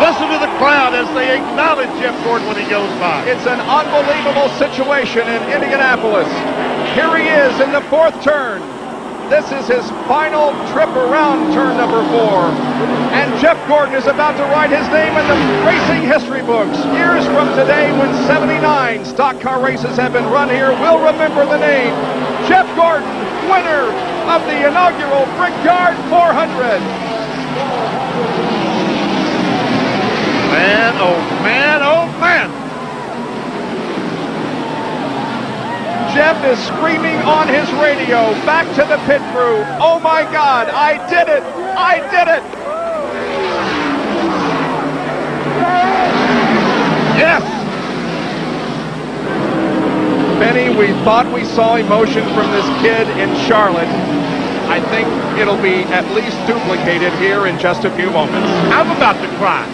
Listen to the crowd as they acknowledge Jeff Gordon when he goes by. It's an unbelievable situation in Indianapolis. Here he is in the fourth turn. This is his final trip around turn number 4. And Jeff Gordon is about to write his name in the racing history books. Years from today, when 79 stock car races have been run here, we'll remember the name. Jeff Gordon, winner of the inaugural Brickyard 400. Man, oh man, oh man. Jeff is screaming on his radio back to the pit crew. Oh my God, I did it! I did it! Yes! Benny, we thought we saw emotion from this kid in Charlotte. I think it'll be at least duplicated here in just a few moments. I'm about to cry.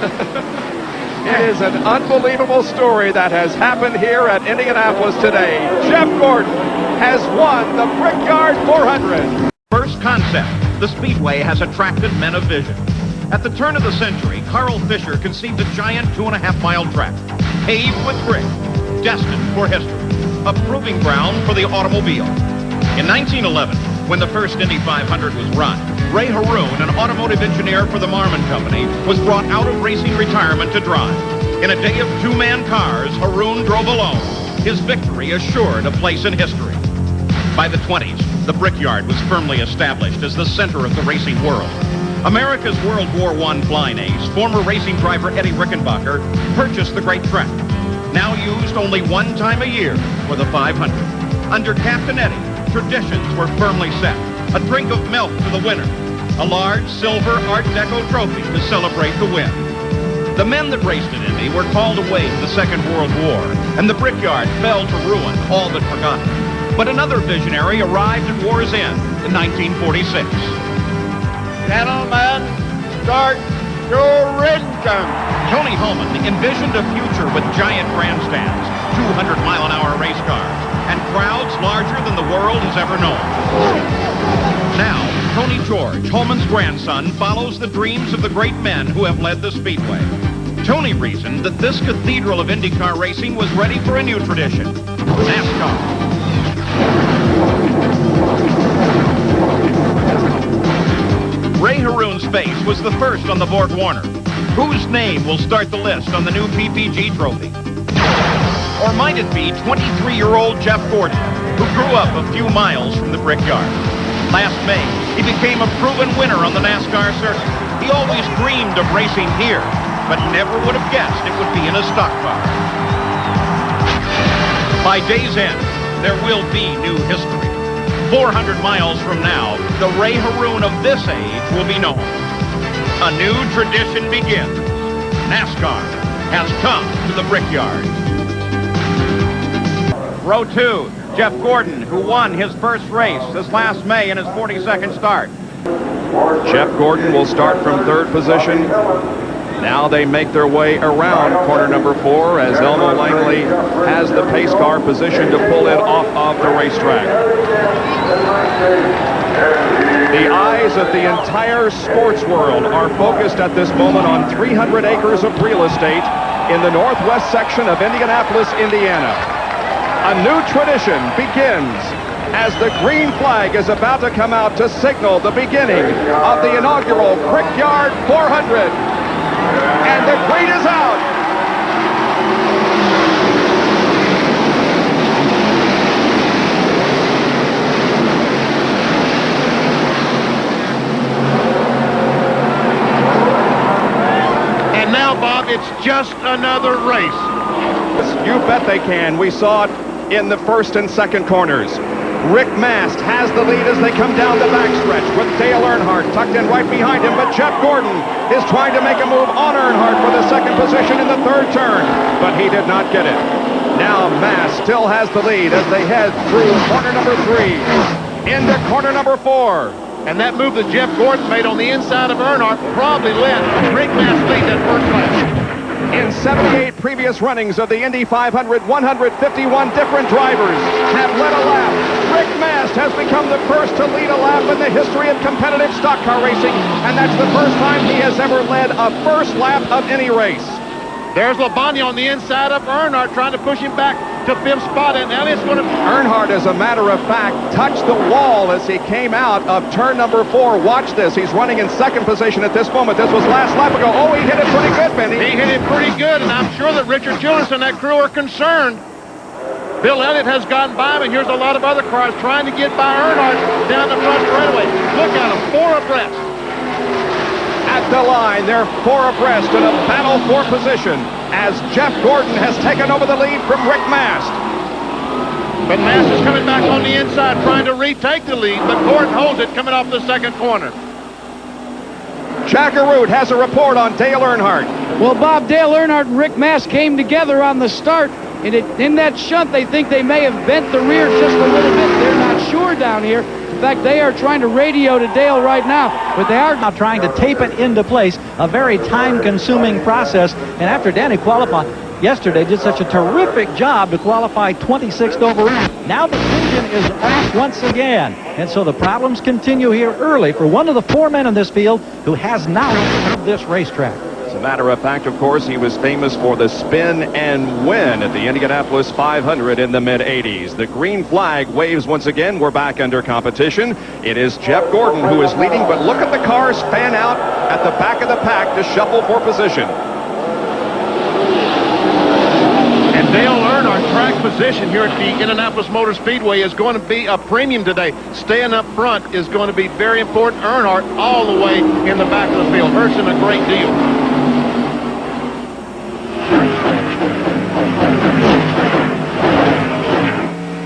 It is an unbelievable story that has happened here at Indianapolis today. Jeff Gordon has won the Brickyard 400. First concept, the Speedway has attracted men of vision. At the turn of the century, Carl Fisher conceived a giant 2.5-mile track, paved with brick, destined for history, a proving ground for the automobile. In 1911, when the first Indy 500 was run, Ray Haroon, an automotive engineer for the Marmon Company, was brought out of racing retirement to drive. In a day of two-man cars, Haroon drove alone, his victory assured a place in history. By the 20s, the Brickyard was firmly established as the center of the racing world. America's World War I flying ace, former racing driver Eddie Rickenbacker, purchased the great track, now used only one time a year for the 500. Under Captain Eddie, traditions were firmly set. A drink of milk to the winner, a large silver Art Deco trophy to celebrate the win. The men that raced at Indy were called away to the Second World War, and the Brickyard fell to ruin, all but forgotten. But another visionary arrived at war's end in 1946. Gentlemen, start your engine. Tony Holman envisioned a future with giant grandstands, 200-mile-an-hour race cars, and crowds larger than the world has ever known. Now, Tony George, Holman's grandson, follows the dreams of the great men who have led the Speedway. Tony reasoned that this cathedral of IndyCar racing was ready for a new tradition, NASCAR. Ray Haroon's face was the first on the Borg Warner. Whose name will start the list on the new PPG trophy? Or might it be 23-year-old Jeff Gordon, who grew up a few miles from the Brickyard? Last May, he became a proven winner on the NASCAR circuit. He always dreamed of racing here, but never would have guessed it would be in a stock car. By day's end, there will be new history. 400 miles from now, the Ray Haroon of this age will be known. A new tradition begins. NASCAR has come to the Brickyard. Row 2, Jeff Gordon, who won his first race this last May in his 42nd start. Jeff Gordon will start from third position. Now they make their way around corner number 4 as Elmo Langley has the pace car positioned to pull it off of the racetrack. The eyes of the entire sports world are focused at this moment on 300 acres of real estate in the northwest section of Indianapolis, Indiana. A new tradition begins as the green flag is about to come out to signal the beginning of the inaugural Brickyard 400. And the green is out. And now, Bob, it's just another race. You bet they can. We saw it in the first and second corners. Rick Mast has the lead as they come down the backstretch with Dale Earnhardt tucked in right behind him, but Jeff Gordon is trying to make a move on Earnhardt for the second position in the third turn, but he did not get it. Now Mast still has the lead as they head through corner number 3 into corner number 4. And that move that Jeff Gordon made on the inside of Earnhardt probably let Rick Mast lead that first lap. In 78 previous runnings of the Indy 500, 151 different drivers have led a lap. Rick Mast has become the first to lead a lap in the history of competitive stock car racing, and that's the first time he has ever led a first lap of any race. There's Labonte on the inside of Earnhardt trying to push him back to fifth spot, and Elliott's going to... Earnhardt, as a matter of fact, touched the wall as he came out of turn number 4. Watch this. He's running in second position at this moment. This was last lap ago. Oh, he hit it pretty good, Benny. He hit it pretty good, and I'm sure that Richard Julius and that crew are concerned. Bill Elliott has gotten by him, and here's a lot of other cars trying to get by Earnhardt down the front straightaway. Look at them, 4 abreast. At the line, they're 4 abreast in a battle for position as Jeff Gordon has taken over the lead from Rick Mast. But Mast is coming back on the inside trying to retake the lead, but Gordon holds it coming off the second corner. Jack Arute has a report on Dale Earnhardt. Well, Bob, Dale Earnhardt and Rick Mast came together on the start, and in that shunt, they think they may have bent the rear just a little bit. They're not sure down here. In fact, they are trying to radio to Dale right now, but they are now trying to tape it into place, a very time-consuming process. And after Danny qualified yesterday, did such a terrific job to qualify 26th overall, now the engine is off once again. And so the problems continue here early for one of the 4 men in this field who has knowledge of this racetrack. As a matter of fact, of course, he was famous for the spin and win at the Indianapolis 500 in the mid-80s. The green flag waves once again. We're back under competition. It is Jeff Gordon who is leading, but look at the cars fan out at the back of the pack to shuffle for position. And Dale Earnhardt track position here at the Indianapolis Motor Speedway is going to be a premium today. Staying up front is going to be very important. Earnhardt all the way in the back of the field. Hurts him a great deal.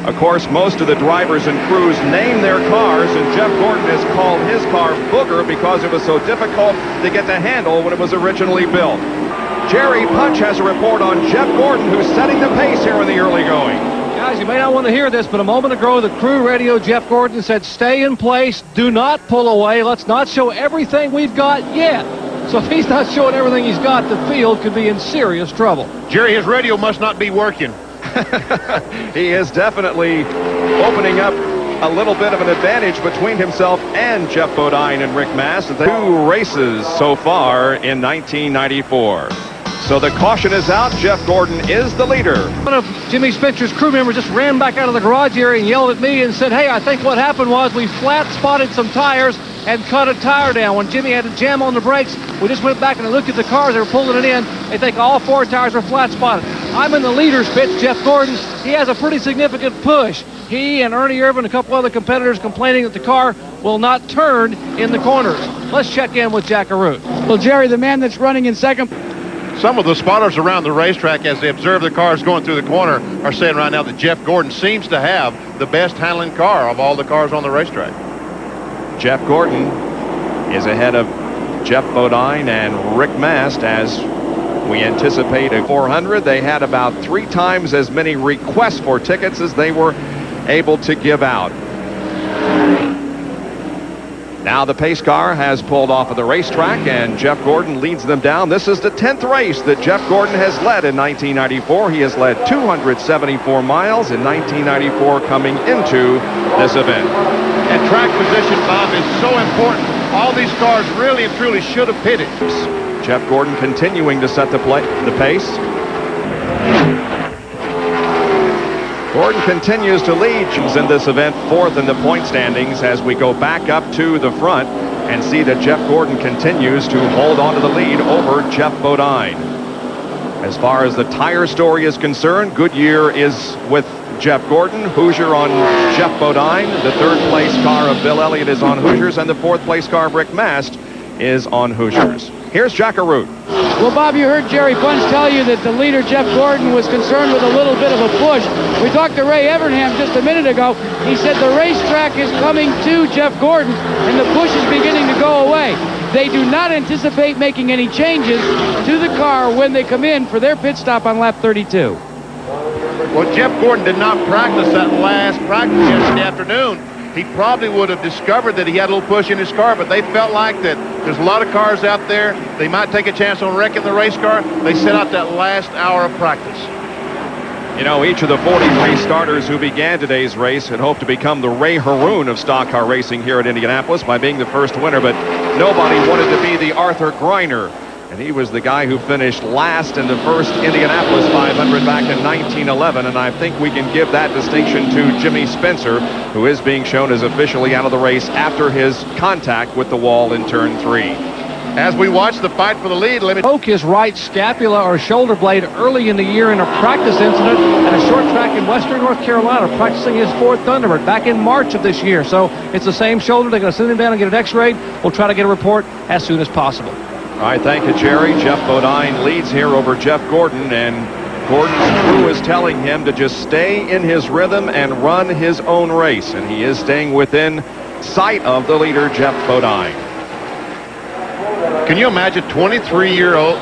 Of course, most of the drivers and crews name their cars, and Jeff Gordon has called his car Booger because it was so difficult to get to handle when it was originally built. Jerry Punch has a report on Jeff Gordon, who's setting the pace here in the early going. Guys, you may not want to hear this, but a moment ago, the crew radio, Jeff Gordon said, stay in place, do not pull away, let's not show everything we've got yet. So if he's not showing everything he's got, the field could be in serious trouble. Jerry, his radio must not be working. He is definitely opening up a little bit of an advantage between himself and Jeff Bodine and Rick Mast. 2 races so far in 1994. So the caution is out. Jeff Gordon is the leader. One of Jimmy Spencer's crew members just ran back out of the garage area and yelled at me and said, hey, I think what happened was we flat spotted some tires and cut a tire down. When Jimmy had to jam on the brakes, we just went back and looked at the cars. They were pulling it in. They think all 4 tires were flat spotted. I'm in the leader's pit, Jeff Gordon. He has a pretty significant push. He and Ernie Irvin and a couple other competitors complaining that the car will not turn in the corners. Let's check in with Jack Arute. Well, Jerry, the man that's running in second. Some of the spotters around the racetrack, as they observe the cars going through the corner, are saying right now that Jeff Gordon seems to have the best handling car of all the cars on the racetrack. Jeff Gordon is ahead of Jeff Bodine and Rick Mast as we anticipate a 400. They had about 3 times as many requests for tickets as they were able to give out. Now the pace car has pulled off of the racetrack and Jeff Gordon leads them down. This is the 10th race that Jeff Gordon has led in 1994. He has led 274 miles in 1994 coming into this event. And track position, Bob, is so important. All these cars really and truly should have pitted. Jeff Gordon continuing to set the pace. Gordon continues to lead in this event, 4th in the point standings, as we go back up to the front and see that Jeff Gordon continues to hold on to the lead over Jeff Bodine. As far as the tire story is concerned, Goodyear is with Jeff Gordon, Hoosier on Jeff Bodine, the 3rd place car of Bill Elliott is on Hoosiers, and the 4th place car of Rick Mast is on Hoosiers. Here's Jack Arute. Well, Bob, you heard Jerry Punch tell you that the leader, Jeff Gordon, was concerned with a little bit of a push. We talked to Ray Evernham just a minute ago. He said the racetrack is coming to Jeff Gordon, and the push is beginning to go away. They do not anticipate making any changes to the car when they come in for their pit stop on lap 32. Well, Jeff Gordon did not practice that last practice yesterday afternoon. he probably would have discovered that he had a little push in his car, but they felt like that there's a lot of cars out there. They might take a chance on wrecking the race car. They set out that last hour of practice. You know, each of the 43 starters who began today's race had hoped to become the Ray Haroon of stock car racing here at Indianapolis by being the first winner, but nobody wanted to be the Arthur Greiner. And he was the guy who finished last in the first Indianapolis 500 back in 1911, and I think we can give that distinction to Jimmy Spencer, who is being shown as officially out of the race after his contact with the wall in turn 3. As we watch the fight for the lead, let me Broke his right scapula or shoulder blade early in the year in a practice incident at a short track in western North Carolina, practicing his Ford Thunderbird back in March of this year. So it's the same shoulder. They're going to send him down and get an x-ray. We'll try to get a report as soon as possible. All right, thank you, Jerry. Jeff Bodine leads here over Jeff Gordon, and Gordon's crew is telling him to just stay in his rhythm and run his own race, and he is staying within sight of the leader, Jeff Bodine. Can you imagine 23-year-old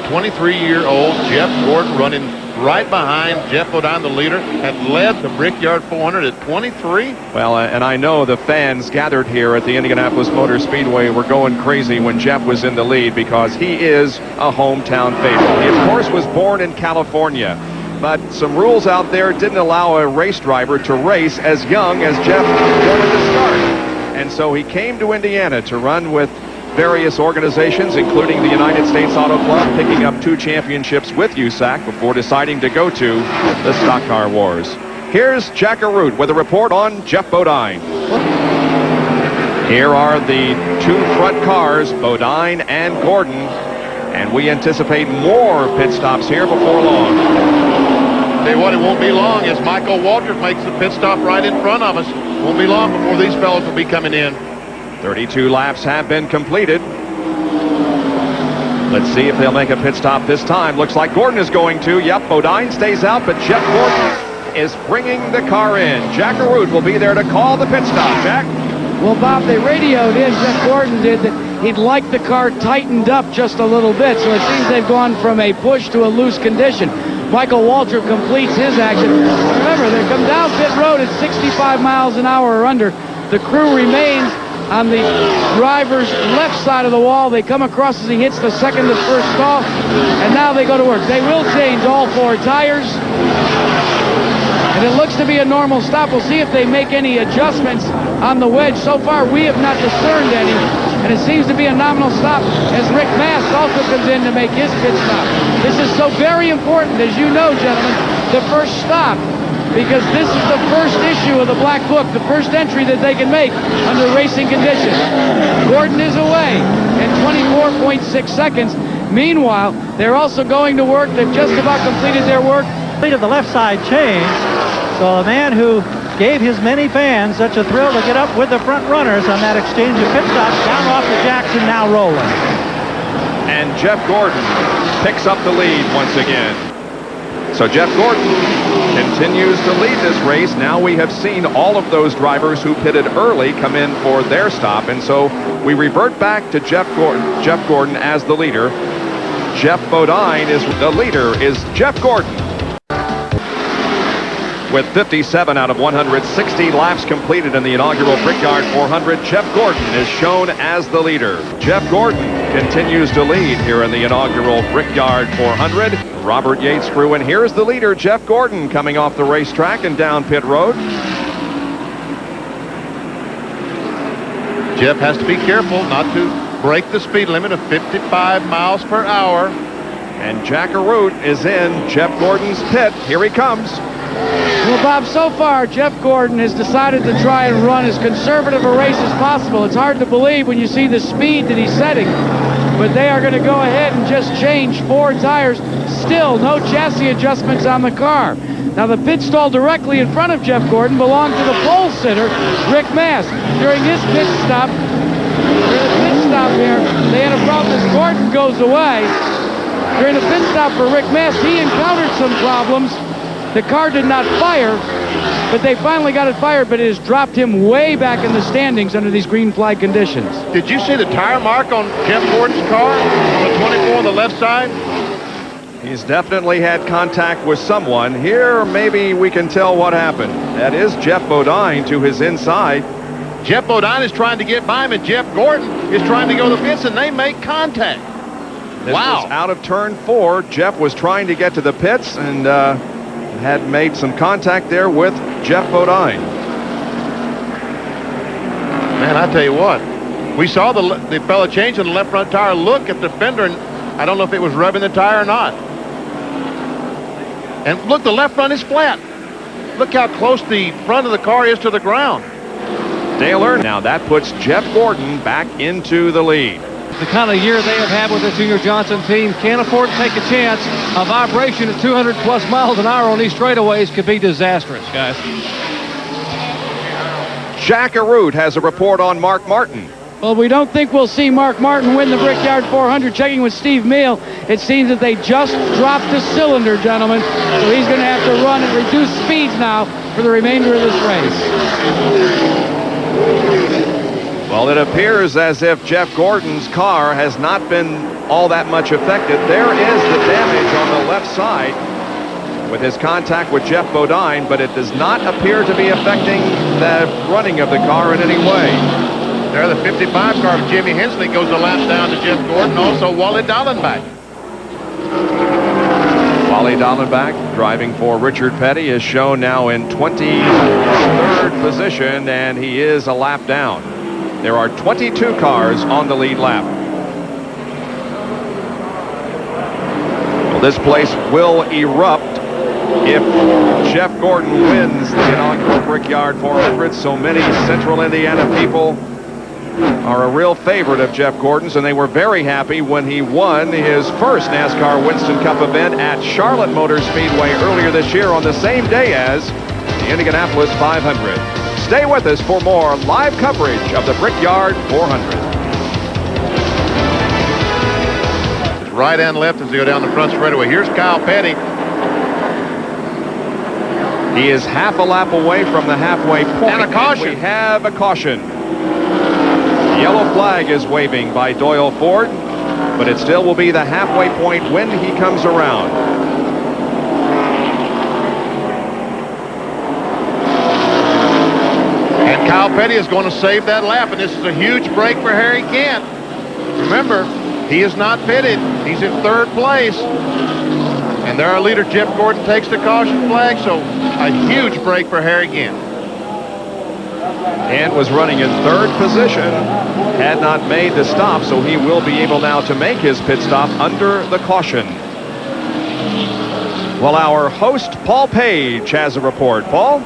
Jeff Gordon running right behind Jeff Bodine, the leader, had led the Brickyard 400 at 23? Well, and I know the fans gathered here at the Indianapolis Motor Speedway were going crazy when Jeff was in the lead because he is a hometown favorite. He, of course, was born in California, but some rules out there didn't allow a race driver to race as young as Jeff wanted to start. And so he came to Indiana to run with various organizations, including the United States Auto Club, picking up 2 championships with USAC before deciding to go to the Stock Car Wars. Here's Jack Arute with a report on Jeff Bodine. Here are the 2 front cars, Bodine and Gordon, and we anticipate more pit stops here before long. Tell you what, it won't be long as Michael Waltrip makes the pit stop right in front of us. Won't be long before these fellows will be coming in. 32 laps have been completed. Let's see if they'll make a pit stop this time. Looks like Gordon is going to. Yep, Bodine stays out, but Jeff Gordon is bringing the car in. Jack Arute will be there to call the pit stop. Jack? Well, Bob, they radioed in, Jeff Gordon did, that he'd like the car tightened up just a little bit, so it seems they've gone from a push to a loose condition. Michael Waltrip completes his action. Remember, they come down pit road at 65 miles an hour or under. The crew remains on the driver's left side of the wall. They come across as he hits the second to first stall, and now they go to work. They will change all 4 tires, and it looks to be a normal stop. We'll see if they make any adjustments on the wedge. So far, we have not discerned any, and it seems to be a nominal stop as Rick Mast also comes in to make his pit stop. This is so very important, as you know, gentlemen, the first stop, because this is the first issue of the Black Book, the first entry that they can make under racing conditions. Gordon is away in 24.6 seconds. Meanwhile, they're also going to work. They've just about completed their work. Completed the left side change, so a man who gave his many fans such a thrill to get up with the front runners on that exchange of pit stops down off the Jackson, now rolling. And Jeff Gordon picks up the lead once again. So Jeff Gordon continues to lead this race. Now we have seen all of those drivers who pitted early come in for their stop, and so we revert back to Jeff Gordon as the leader. Jeff Bodine is the leader, is Jeff Gordon. With 57 out of 160 laps completed in the inaugural Brickyard 400, Jeff Gordon is shown as the leader. Jeff Gordon continues to lead here in the inaugural Brickyard 400. Robert Yates' crew, and here's the leader, Jeff Gordon, coming off the racetrack and down pit road. Jeff has to be careful not to break the speed limit of 55 miles per hour. And Jack Arute is in Jeff Gordon's pit. Here he comes. Well, Bob, so far, Jeff Gordon has decided to try and run as conservative a race as possible. It's hard to believe when you see the speed that he's setting, but they are going to go ahead and just change 4 tires. Still, no chassis adjustments on the car. Now, the pit stall directly in front of Jeff Gordon belonged to the pole sitter, Rick Mast. During his pit stop, here, they had a problem as Gordon goes away. During the pit stop for Rick Mast, he encountered some problems. The car did not fire, but they finally got it fired, but it has dropped him way back in the standings under these green flag conditions. Did you see the tire mark on Jeff Gordon's car on the 24 on the left side? He's definitely had contact with someone. Here, maybe we can tell what happened. That is Jeff Bodine to his inside. Jeff BODINE is trying to get by him, and Jeff Gordon is trying to go to the pits, and they make contact. This was out of turn 4. Jeff was trying to get to the pits and had made some contact there with Jeff BODINE. Man, I tell you what, we saw the fella changing the left front tire look at the fender, and I don't know if it was rubbing the tire or not. And look, the left front is flat. Look how close the front of the car is to the ground. Dale Earnhardt. Now that puts Jeff Gordon back into the lead. The kind of year they have had with the Junior Johnson team, can't afford to take a chance. A vibration at 200+ miles an hour on these straightaways could be disastrous, guys. Jack Arute has a report on Mark Martin. Well, we don't think we'll see Mark Martin win the Brickyard 400. Checking with Steve Meal, it seems that they just dropped the cylinder, gentlemen. So he's going to have to run at reduced speeds now for the remainder of this race. Well, it appears as if Jeff Gordon's car has not been all that much affected. There is the damage on the left side with his contact with Jeff BODINE, but it does not appear to be affecting the running of the car in any way. There, the 55 car of Jimmy Hensley goes a lap down to Jeff Gordon, also Wally Dallenbach. Wally Dallenbach, driving for Richard Petty, is shown now in 23rd position, and he is a lap down. There are 22 cars on the lead lap. Well, this place will erupt if Jeff Gordon wins the inaugural Brickyard 400. So many Central Indiana people are a real favorite of Jeff Gordon's, and they were very happy when he won his first NASCAR Winston Cup event at Charlotte Motor Speedway earlier this year on the same day as the Indianapolis 500. Stay with us for more live coverage of the Brickyard 400. Right and left as they go down the front straightaway. Here's Kyle Petty. He is half a lap away from the halfway point. And a caution. We have a caution. The yellow flag is waving by Doyle Ford, but it still will be the halfway point when he comes around. And Kyle Petty is going to save that lap, and this is a huge break for Harry Kent. Remember, he is not pitted. He's in 3rd place. And there our leader, Jeff Gordon, takes the caution flag, so a huge break for Harry Kent. And was running in 3rd position, had not made the stop, so he will be able now to make his pit stop under the caution. Well, our host, Paul Page, has a report. Paul?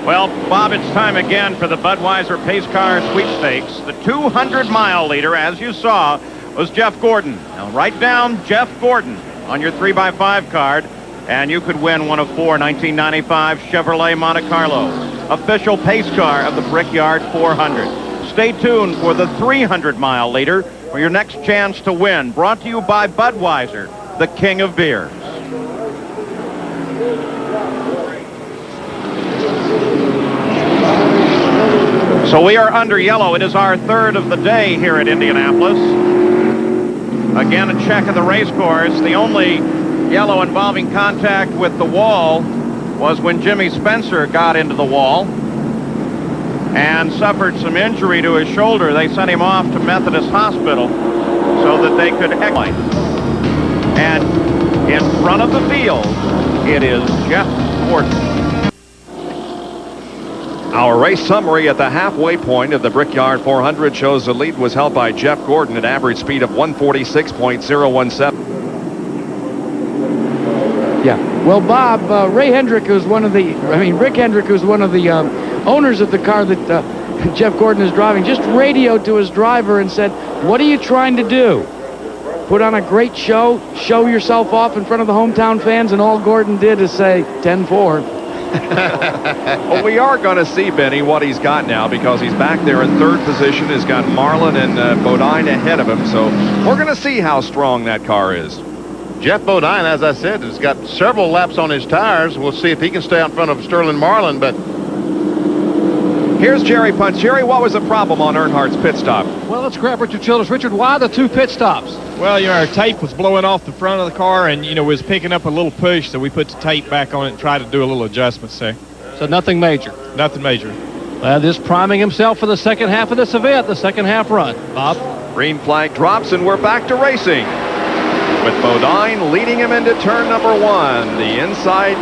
Well, Bob, it's time again for the Budweiser Pace Car Sweepstakes. The 200-mile leader, as you saw, was Jeff Gordon. Now, write down Jeff Gordon on your 3x5 card, and you could win one of 4 1995 Chevrolet Monte Carlo, official pace car of the Brickyard 400. Stay tuned for the 300-mile leader for your next chance to win. Brought to you by Budweiser, the king of beers. So we are under yellow. It is our 3rd of the day here at Indianapolis. Again, a check of the race course. The only yellow involving contact with the wall was when Jimmy Spencer got into the wall and suffered some injury to his shoulder. They sent him off to Methodist Hospital so that they could explain. And in front of the field, it is Jeff Gordon. Our race summary at the halfway point of the Brickyard 400 shows the lead was held by Jeff Gordon at average speed of 146.017. Yeah. Well, Bob, Rick Hendrick, who's one of the owners of the car that Jeff Gordon is driving, just radioed to his driver and said, "What are you trying to do? Put on a great show, show yourself off in front of the hometown fans?" And all Gordon did is say, 10-4. Well, we are going to see, Benny, what he's got now, because he's back there in 3rd position. He's got Marlin and BODINE ahead of him, so we're going to see how strong that car is. Jeff BODINE, as I said, has got several laps on his tires. We'll see if he can stay out in front of Sterling Marlin, but here's Jerry Punch. Jerry, what was the problem on Earnhardt's pit stop? Well, let's grab Richard Childress. Richard, why the 2 pit stops? Well, our tape was blowing off the front of the car, and, it was picking up a little push, so we put the tape back on it and tried to do a little adjustments there. So nothing major. Nothing major. Just priming himself for the second half of this event, the second half run. Bob? Green flag drops, and we're back to racing, with BODINE leading him into turn number 1. The inside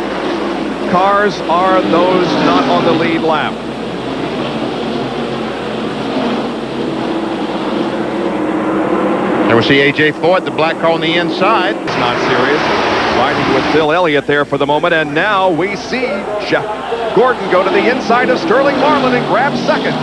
cars are those not on the lead lap. There we see A.J. Foyt, the black car on the inside. It's not serious. Riding with Bill Elliott there for the moment, and now we see Jeff Gordon go to the inside of Sterling Marlin and grab second.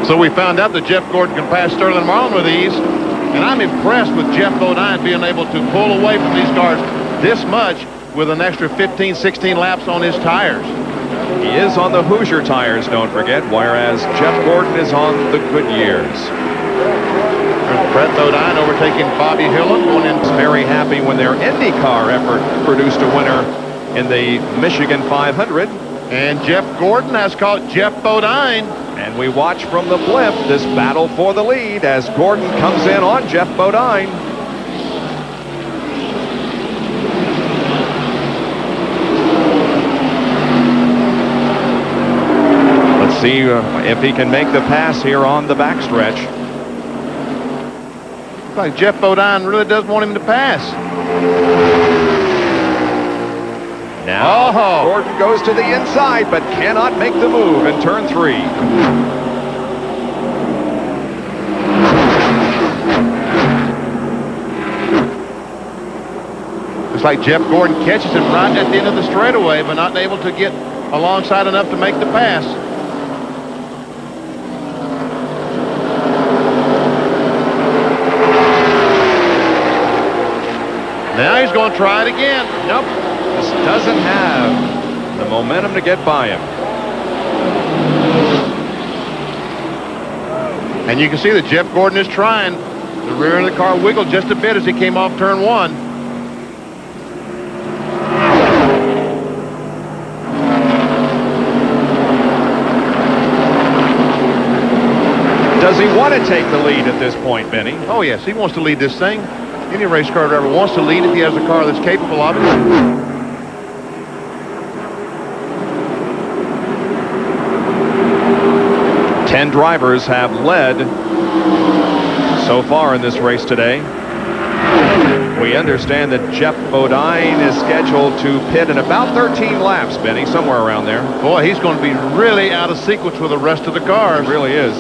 So we found out that Jeff Gordon can pass Sterling Marlin with ease, and I'm impressed with Jeff BODINE being able to pull away from these cars this much with an extra 15, 16 laps on his tires. He is on the Hoosier tires, don't forget, whereas Jeff Gordon is on the Goodyears. Brett BODINE overtaking Bobby Hillin. Going in. Very happy when their IndyCar effort produced a winner in the Michigan 500. And Jeff Gordon has caught Jeff BODINE. And we watch from the blimp this battle for the lead as Gordon comes in on Jeff BODINE. Let's see if he can make the pass here on the backstretch. Looks like Jeff BODINE really does want him to pass. Now Gordon goes to the inside but cannot make the move in turn 3. Looks like Jeff Gordon catches him right at the end of the straightaway, but not able to get alongside enough to make the pass. Now he's going to try it again. Nope. This doesn't have the momentum to get by him. And you can see that Jeff Gordon is trying. The rear of the car wiggled just a bit as he came off turn 1. Does he want to take the lead at this point, Benny? Oh, yes. He wants to lead this thing. Any race car driver wants to lead if he has a car that's capable of it. 10 drivers have led so far in this race today. We understand that Jeff BODINE is scheduled to pit in about 13 laps, Benny, somewhere around there. Boy, he's going to be really out of sequence with the rest of the cars. It really is.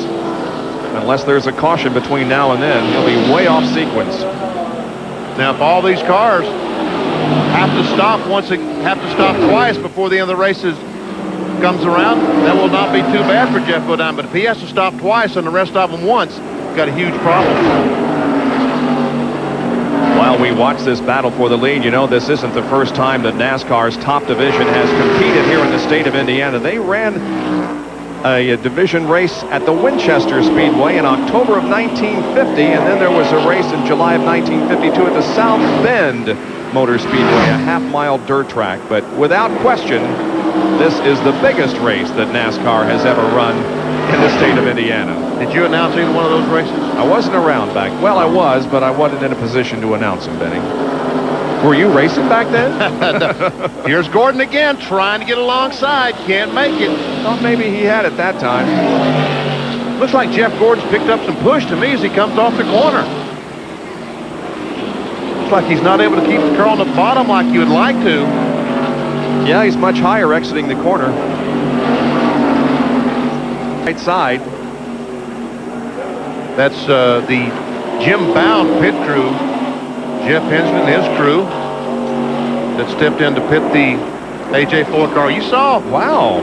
Unless there's a caution between now and then, he'll be way off sequence. Now, if all these cars have to stop twice before the end of the race comes around, that will not be too bad for Jeff BODINE. But if he has to stop twice and the rest of them once, he's got a huge problem. While we watch this battle for the lead, you know, this isn't the first time that NASCAR's top division has competed here in the state of Indiana. They ran a division race at the Winchester Speedway in October of 1950, and then there was a race in July of 1952 at the South Bend Motor Speedway, a half-mile dirt track. But without question, this is the biggest race that NASCAR has ever run in the state of Indiana. Did you announce either one of those races? I wasn't around back. Well, I was, but I wasn't in a position to announce them, Benny. Were you racing back then? Here's Gordon again, trying to get alongside. Can't make it. Thought maybe he had it that time. Looks like Jeff Gordon's picked up some push to me as he comes off the corner. Looks like he's not able to keep the car on the bottom like you would like to. Yeah, he's much higher exiting the corner. Right side. That's the Jim Bound pit crew. Jeff Henson and his crew that stepped in to pit the A.J. Foyt car. You saw. Wow.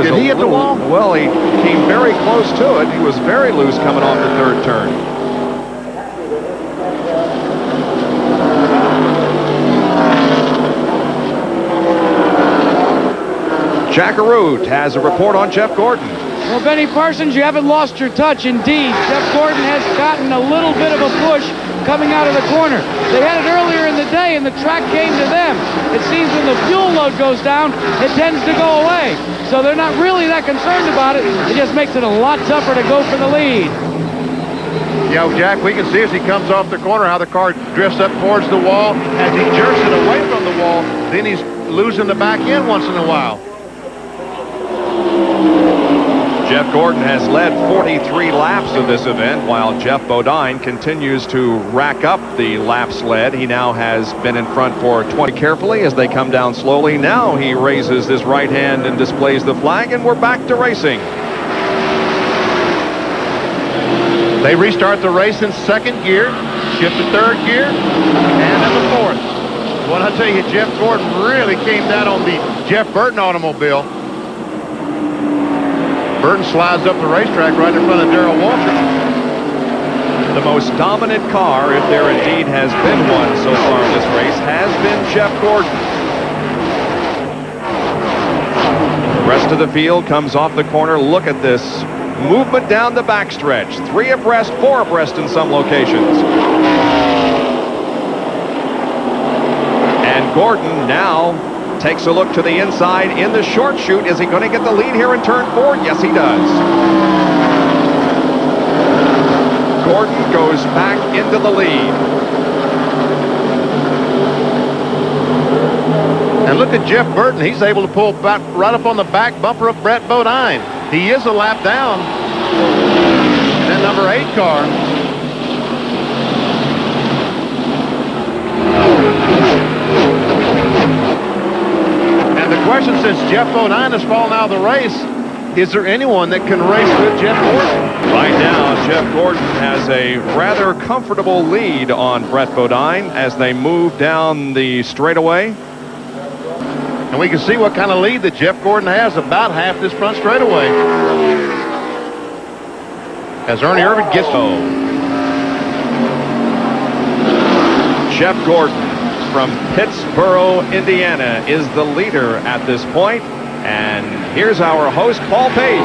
Did he hit the wall? Well, he came very close to it. He was very loose coming off the third turn. Jack Arute has a report on Jeff Gordon. Well, Benny Parsons, you haven't lost your touch. Indeed, Jeff Gordon has gotten a little bit of a push coming out of the corner. They had it earlier in the day, and the track came to them. It seems when the fuel load goes down, it tends to go away. So they're not really that concerned about it. It just makes it a lot tougher to go for the lead. Yeah, Jack, we can see as he comes off the corner how the car drifts up towards the wall. As he jerks it away from the wall, then he's losing the back end once in a while. Jeff Gordon has led 43 laps of this event, while Jeff Bodine continues to rack up the laps led. He now has been in front for 20. Carefully as they come down slowly. Now he raises his right hand and displays the flag, and we're back to racing. They restart the race in second gear, shift to third gear, and in the fourth. Well, I tell you, Jeff Gordon really came down on the Jeff Burton automobile. Burton slides up the racetrack right in front of Darrell Waltrip. The most dominant car, if there indeed has been one so far in this race, has been Jeff Gordon. The rest of the field comes off the corner. Look at this movement down the backstretch. 3 abreast, 4 abreast in some locations. And Gordon now takes a look to the inside in the short chute. Is he going to get the lead here in turn 4? Yes, he does. Gordon goes back into the lead. And look at Jeff Burton. He's able to pull back right up on the back bumper of Brett Bodine. He is a lap down. That number 8 car. And the question, since Jeff Bodine has fallen out of the race, is there anyone that can race with Jeff Gordon? Right now, Jeff Gordon has a rather comfortable lead on Brett Bodine as they move down the straightaway. And we can see what kind of lead that Jeff Gordon has, about half this front straightaway. As Ernie Irvan gets home. Jeff Gordon from Pittsboro, Indiana, is the leader at this point. And here's our host, Paul Page.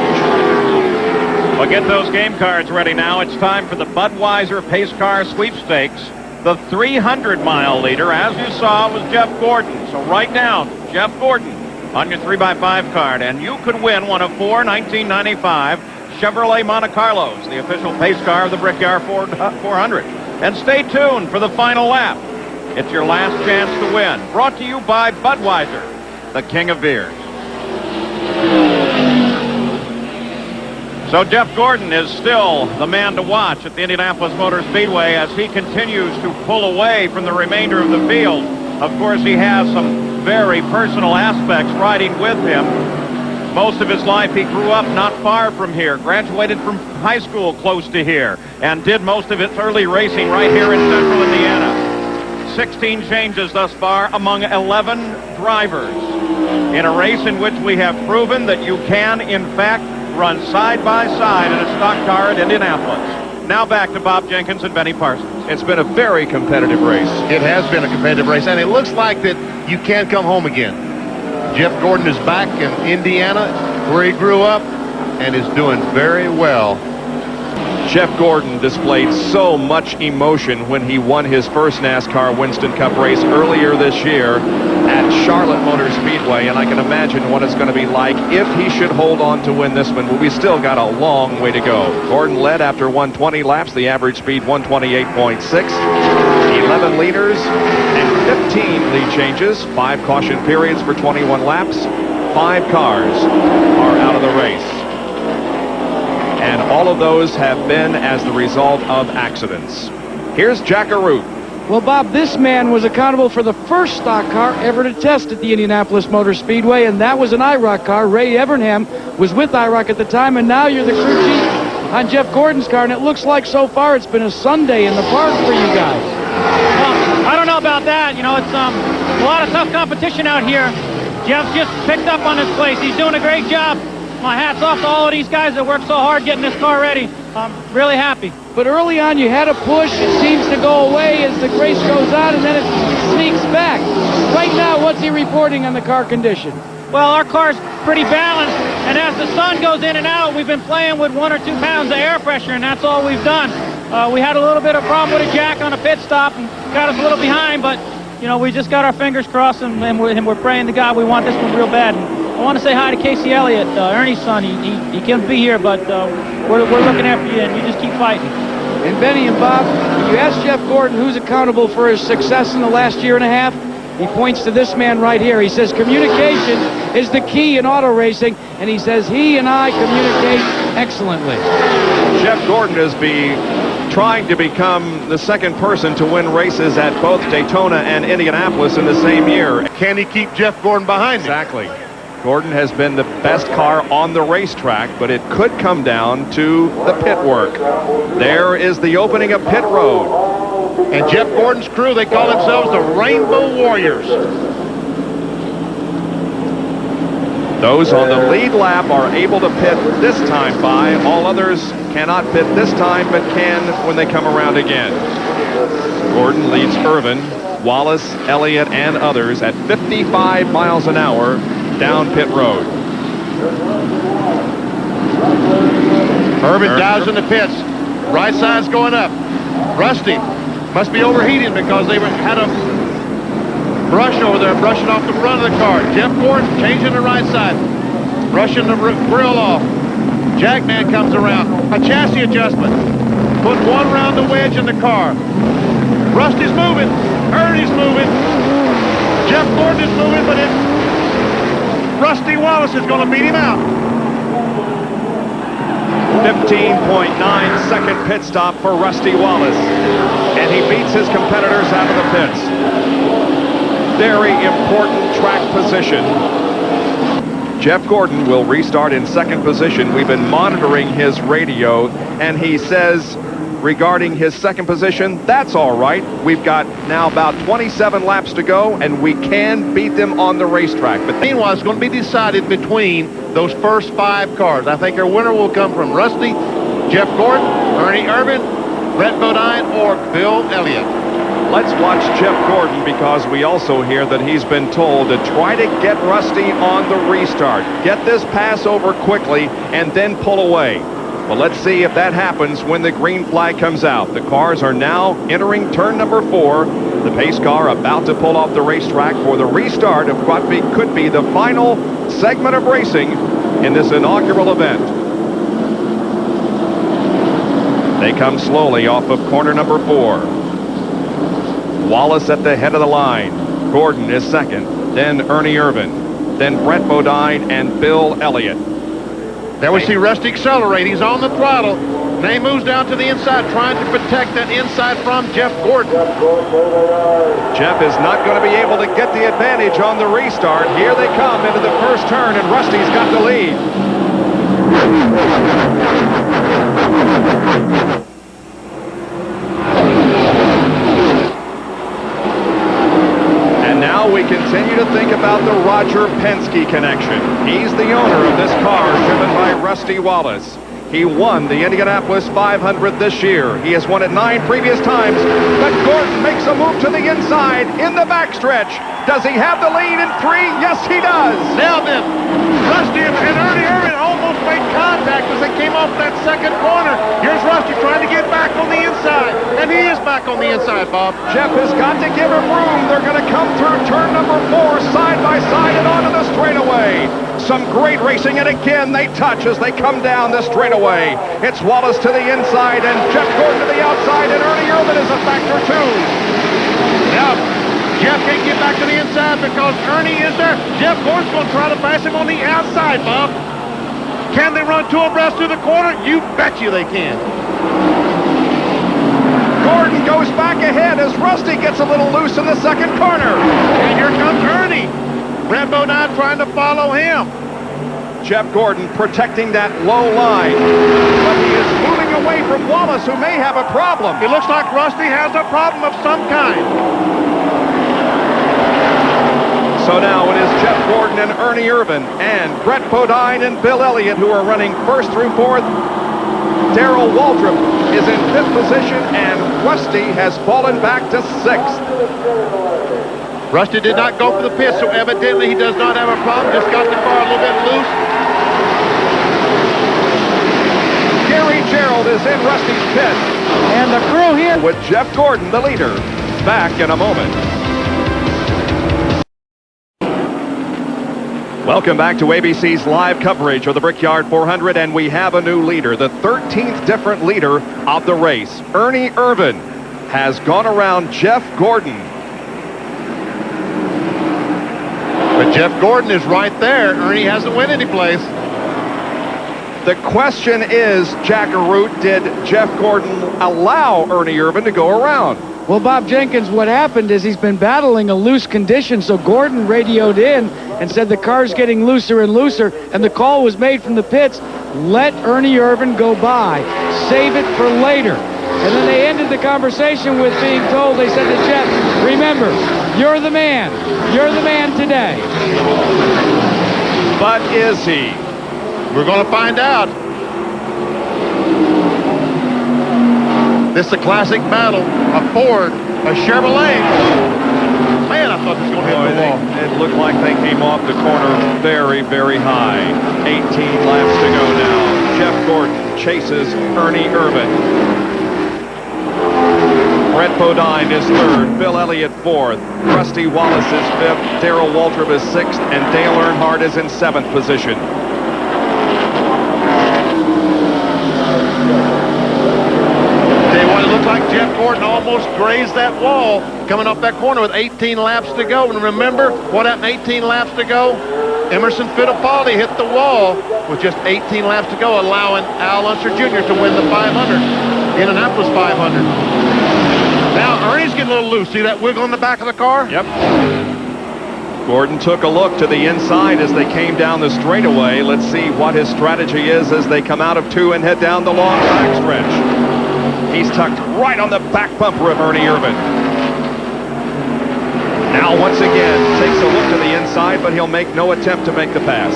Well, get those game cards ready now. It's time for the Budweiser Pace Car Sweepstakes. The 300-mile leader, as you saw, was Jeff Gordon. So write down Jeff Gordon on your 3x5 card, and you could win one of 4 1995 Chevrolet Monte Carlos, the official pace car of the Brickyard 400. And stay tuned for the final lap. It's your last chance to win. Brought to you by Budweiser, the king of beers. So Jeff Gordon is still the man to watch at the Indianapolis Motor Speedway as he continues to pull away from the remainder of the field. Of course, he has some very personal aspects riding with him. Most of his life he grew up not far from here, graduated from high school close to here, and did most of its early racing right here in central Indiana. 16 changes thus far among 11 drivers in a race in which we have proven that you can, in fact, run side by side in a stock car at Indianapolis. Now back to Bob Jenkins and Benny Parsons. It's been a very competitive race. It has been a competitive race, and it looks like that you can come home again. Jeff Gordon is back in Indiana, where he grew up, and is doing very well. Jeff Gordon displayed so much emotion when he won his first NASCAR Winston Cup race earlier this year at Charlotte Motor Speedway, and I can imagine what it's going to be like if he should hold on to win this one, but we still got a long way to go. Gordon led after 120 laps, the average speed 128.6, 11 leaders and 15 lead changes, 5 caution periods for 21 laps, 5 cars are out of the race. And all of those have been as the result of accidents. Here's Jack Arute. Well, Bob, this man was accountable for the first stock car ever to test at the Indianapolis Motor Speedway, and that was an IROC car. Ray Evernham was with IROC at the time, and now you're the crew chief on Jeff Gordon's car, and it looks like so far it's been a Sunday in the park for you guys. Well, I don't know about that. You know, it's a lot of tough competition out here. Jeff's just picked up on this place. He's doing a great job. My hat's off to all of these guys that worked so hard getting this car ready. I'm really happy. But early on, you had a push. It seems to go away as the race goes on, and then it sneaks back. Right now, what's he reporting on the car condition? Well, our car's pretty balanced, and as the sun goes in and out, we've been playing with 1 or 2 pounds of air pressure, and that's all we've done. We had a little bit of problem with a jack on a pit stop and got us a little behind, but, you know, we just got our fingers crossed, and we're praying to God we want this one real bad. I want to say hi to Casey Elliott, Ernie's son. He can't be here, but we're looking after you, and you just keep fighting. And Benny and Bob, you asked Jeff Gordon who's accountable for his success in the last year and a half. He points to this man right here. He says communication is the key in auto racing, and he says he and I communicate excellently. Jeff Gordon is trying to become the second person to win races at both Daytona and Indianapolis in the same year. Can he keep Jeff Gordon behind him? Exactly. Gordon has been the best car on the racetrack, but it could come down to the pit work. There is the opening of pit road. And Jeff Gordon's crew, they call themselves the Rainbow Warriors. Those on the lead lap are able to pit this time by. All others cannot pit this time, but can when they come around again. Gordon leads Irvin, Wallace, Elliott, and others at 55 miles an hour down pit road. Irvin dives in the pits. Right side's going up. Rusty must be overheating because they had a brush over there, brushing off the front of the car. Jeff Gordon changing the right side, brushing the grill off. Jackman comes around. A chassis adjustment. Put one round the wedge in the car. Rusty's moving. Ernie's moving. Jeff Gordon is moving, but Rusty Wallace is going to beat him out. 15.9 second pit stop for Rusty Wallace. And he beats his competitors out of the pits. Very important track position. Jeff Gordon will restart in second position. We've been monitoring his radio, and he says regarding his second position, that's all right. We've got now about 27 laps to go, and we can beat them on the racetrack. But meanwhile, it's going to be decided between those first 5 cars. I think our winner will come from Rusty, Jeff Gordon, Ernie Irvin, Brett Bodine, or Bill Elliott. Let's watch Jeff Gordon, because we also hear that he's been told to try to get Rusty on the restart. Get this pass over quickly and then pull away. Well, let's see if that happens when the green flag comes out. The cars are now entering turn number 4. The pace car about to pull off the racetrack for the restart of what could be the final segment of racing in this inaugural event. They come slowly off of corner number 4. Wallace at the head of the line. Gordon is second. Then Ernie Irvin. Then Brett Bodine and Bill Elliott. There we see Rusty accelerate. He's on the throttle. Now he moves down to the inside, trying to protect that inside from Jeff Gordon. Jeff is not going to be able to get the advantage on the restart. Here they come into the first turn, and Rusty's got the lead. Now we continue to think about the Roger Penske connection. He's the owner of this car, driven by Rusty Wallace. He won the Indianapolis 500 this year. He has won it 9 previous times, but Gordon makes a move to the inside in the backstretch. Does he have the lead in 3? Yes, he does. Now then, Rusty and Ernie Irvin almost made contact as they came off that second corner. Here's Rusty trying to get back on the inside, and he is back on the inside, Bob. Jeff has got to give him room. They're going to come through turn number 4, side by side and onto the straightaway. Some great racing, and again they touch as they come down the straightaway. It's Wallace to the inside and Jeff Gordon to the outside, and Ernie Irvin is a factor too. Now, Jeff can't get back to the inside because Ernie is there. Jeff Gordon's going to try to pass him on the outside, Bob. Can they run 2 abreast through the corner? You bet you they can. Gordon goes back ahead as Rusty gets a little loose in the second corner. And here comes Ernie. Brett Bodine trying to follow him. Jeff Gordon protecting that low line. But he is moving away from Wallace, who may have a problem. It looks like Rusty has a problem of some kind. So now it is Jeff Gordon and Ernie Irvin and Brett Bodine and Bill Elliott who are running 1st through 4th. Darrell Waltrip is in 5th position, and Rusty has fallen back to 6th. Rusty did not go for the pit, so evidently he does not have a problem. Just got the car a little bit loose. Gary Gerald is in Rusty's pit. And the crew here with Jeff Gordon, the leader. Back in a moment. Welcome back to ABC's live coverage of the Brickyard 400, and we have a new leader, the 13th different leader of the race. Ernie Irvin has gone around Jeff Gordon. But Jeff Gordon is right there. Ernie hasn't went any place. The question is, Jackaroot, did Jeff Gordon allow Ernie Irvan to go around? Well, Bob Jenkins, what happened is he's been battling a loose condition, so Gordon radioed in and said the car's getting looser and looser, and the call was made from the pits, let Ernie Irvan go by, save it for later. And then they ended the conversation with being told, they said to Jeff, remember, you're the man today. But is he? We're going to find out. This is a classic battle. A Ford, a Chevrolet. Man, I thought this was going to hit the wall. It looked like they came off the corner very, very high. 18 laps to go now. Jeff Gordon chases Ernie Irvan. Brett Bodine is third, Bill Elliott fourth, Rusty Wallace is fifth, Darrell Waltrip is sixth, and Dale Earnhardt is in seventh position. It looked like Jeff Gordon almost grazed that wall coming off that corner with 18 laps to go. And remember what happened 18 laps to go? Emerson Fittipaldi hit the wall with just 18 laps to go, allowing Al Unser Jr. to win the 500, Indianapolis 500. Now Ernie's getting a little loose. See that wiggle in the back of the car? Yep. Gordon took a look to the inside as they came down the straightaway. Let's see what his strategy is as they come out of two and head down the long back stretch. He's tucked right on the back bumper of Ernie Irvan. Now once again takes a look to the inside, but he'll make no attempt to make the pass.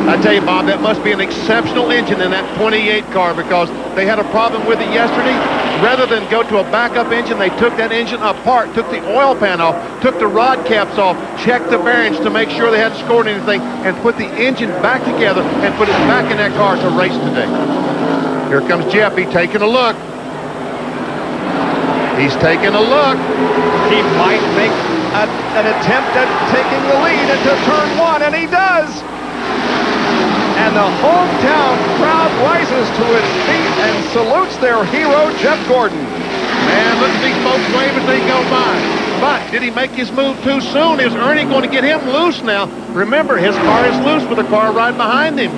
I tell you, Bob, that must be an exceptional engine in that 28 car, because they had a problem with it yesterday. Rather than go to a backup engine, they took that engine apart, took the oil pan off, took the rod caps off, checked the bearings to make sure they hadn't scored anything, and put the engine back together and put it back in that car to race today. Here comes Jeffy taking a look. He's taking a look. He might make an attempt at taking the lead into turn one, and he does. And the hometown crowd rises to its feet and salutes their hero, Jeff Gordon. Man, look at these folks wave as they go by. But did he make his move too soon? Is Ernie going to get him loose now? Remember, his car is loose with the car right behind him.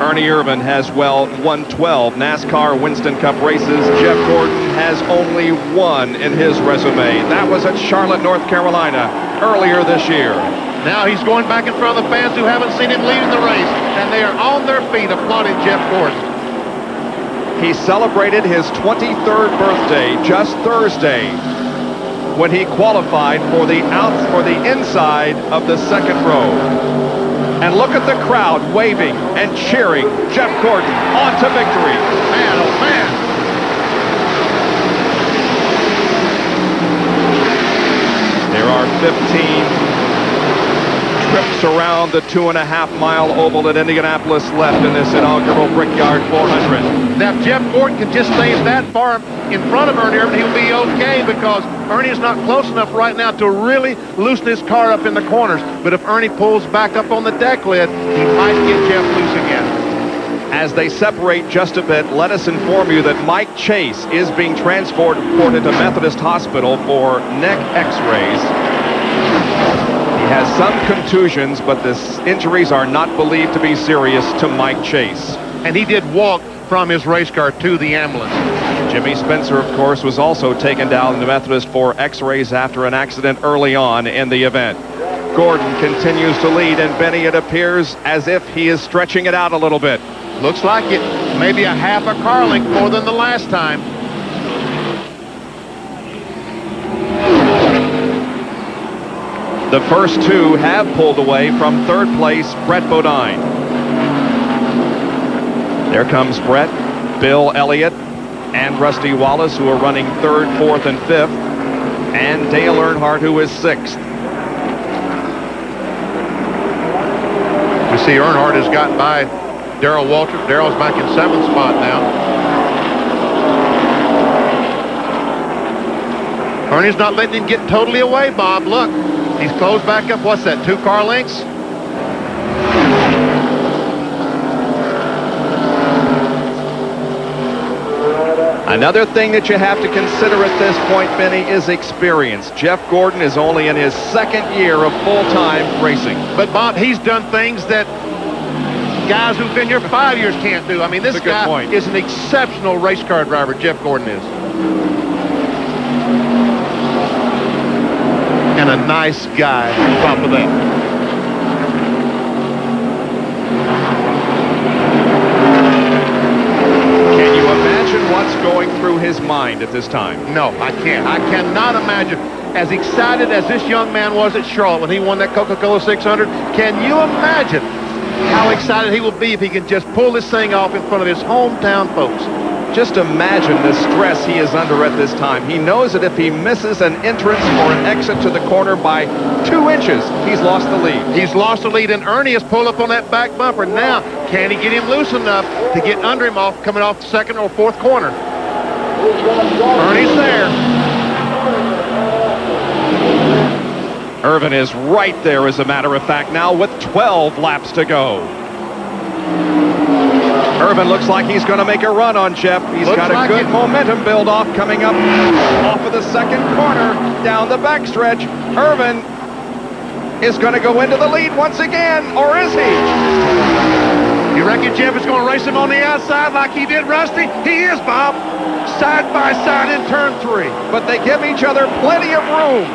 Ernie Irvan has, well, won 12 NASCAR Winston Cup races. Jeff Gordon has only one in his resume. That was at Charlotte, North Carolina, earlier this year. Now he's going back in front of the fans who haven't seen him leading the race, and they are on their feet applauding Jeff Gordon. He celebrated his 23rd birthday just Thursday when he qualified for the inside of the second row. And look at the crowd waving and cheering Jeff Gordon on to victory. Man, oh man. There are 15 trips around the 2.5-mile oval at Indianapolis left in this inaugural Brickyard 400. Now, if Jeff Gordon can just stay that far in front of Ernie Irvan, he'll be okay, because Ernie is not close enough right now to really loosen his car up in the corners. But if Ernie pulls back up on the deck lid, he might get Jeff loose again. As they separate just a bit, let us inform you that Mike Chase is being transported to Methodist Hospital for neck x-rays. He has some contusions, but the injuries are not believed to be serious to Mike Chase. And he did walk from his race car to the ambulance. Jimmy Spencer, of course, was also taken down to Methodist for x-rays after an accident early on in the event. Gordon continues to lead, and Benny, it appears as if he is stretching it out a little bit. Looks like it. Maybe a half a car length more than the last time. The first two have pulled away from third place, Brett Bodine. There comes Brett, Bill Elliott, and Rusty Wallace, who are running third, fourth, and fifth, and Dale Earnhardt, who is sixth. You see Earnhardt has gotten by Darrell Waltrip. Darrell's back in seventh spot now. Ernie's not letting him get totally away, Bob. Look, he's closed back up. What's that, 2 car lengths? Another thing that you have to consider at this point, Benny, is experience. Jeff Gordon is only in his second year of full-time racing. But, Bob, he's done things that guys who've been here 5 years can't do. I mean, this guy is an exceptional race car driver, Jeff Gordon is. And a nice guy on top of that. What's going through his mind at this time? No, I can't. I cannot imagine. As excited as this young man was at Charlotte when he won that Coca-Cola 600, can you imagine how excited he will be if he can just pull this thing off in front of his hometown folks? Just imagine the stress he is under at this time. He knows that if he misses an entrance or an exit to the corner by 2 inches, he's lost the lead. He's lost the lead, and Ernie has pulled up on that back bumper. Now, can he get him loose enough to get under him coming off the second or fourth corner? Ernie's there. Irvin is right there, as a matter of fact, now with 12 laps to go. Irvin looks like he's going to make a run on Jeff. He's got a good momentum build off coming up off of the second corner down the backstretch. Irvin is going to go into the lead once again, or is he? You reckon Jeff is going to race him on the outside like he did Rusty? He is, Bob. Side by side in turn 3. But they give each other plenty of room.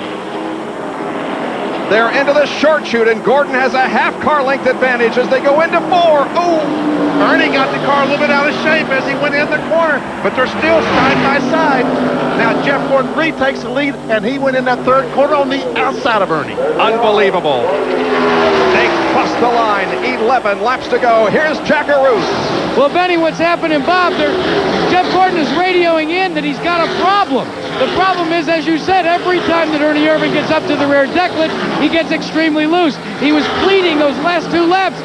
They're into the short chute, and Gordon has a half car length advantage as they go into 4. Ooh! Ernie got the car a little bit out of shape as he went in the corner, but they're still side by side. Now Jeff Gordon retakes the lead, and he went in that third corner on the outside of Ernie. Unbelievable. They cross the line. 11 laps to go. Here's Jackaroos. Well, Benny, what's happening, Bob? Jeff Gordon is radioing in that he's got a problem. The problem is, as you said, every time that Ernie Irvin gets up to the rear decklet, he gets extremely loose. He was pleading those last 2 laps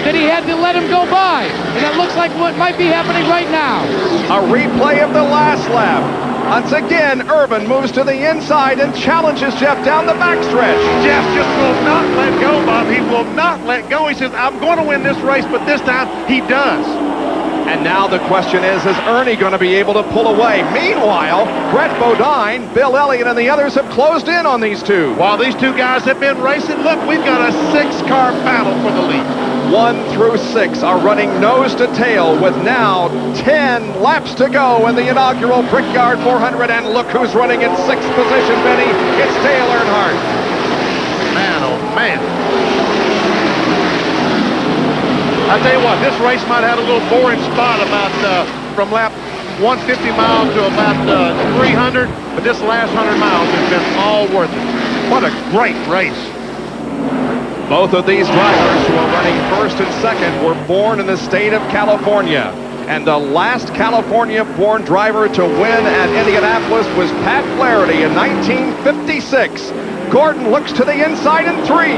that he had to let him go by. And that looks like what might be happening right now. A replay of the last lap. Once again, Irvin moves to the inside and challenges Jeff down the backstretch. Jeff just will not let go, Bob. He will not let go. He says, I'm going to win this race, but this time he does. And now the question is Ernie going to be able to pull away? Meanwhile, Brett Bodine, Bill Elliott, and the others have closed in on these two. While these two guys have been racing, look, we've got a 6-car battle for the lead. 1 through 6 are running nose to tail with now 10 laps to go in the inaugural Brickyard 400. And look who's running in 6th position, Benny. It's Dale Earnhardt. Man, oh man. I tell you what, this race might have had a little boring spot about from lap 150 miles to about 300, but this last 100 miles has been all worth it. What a great race. Both of these drivers who are running first and second were born in the state of California. And the last California-born driver to win at Indianapolis was Pat Flaherty in 1956. Gordon looks to the inside in 3.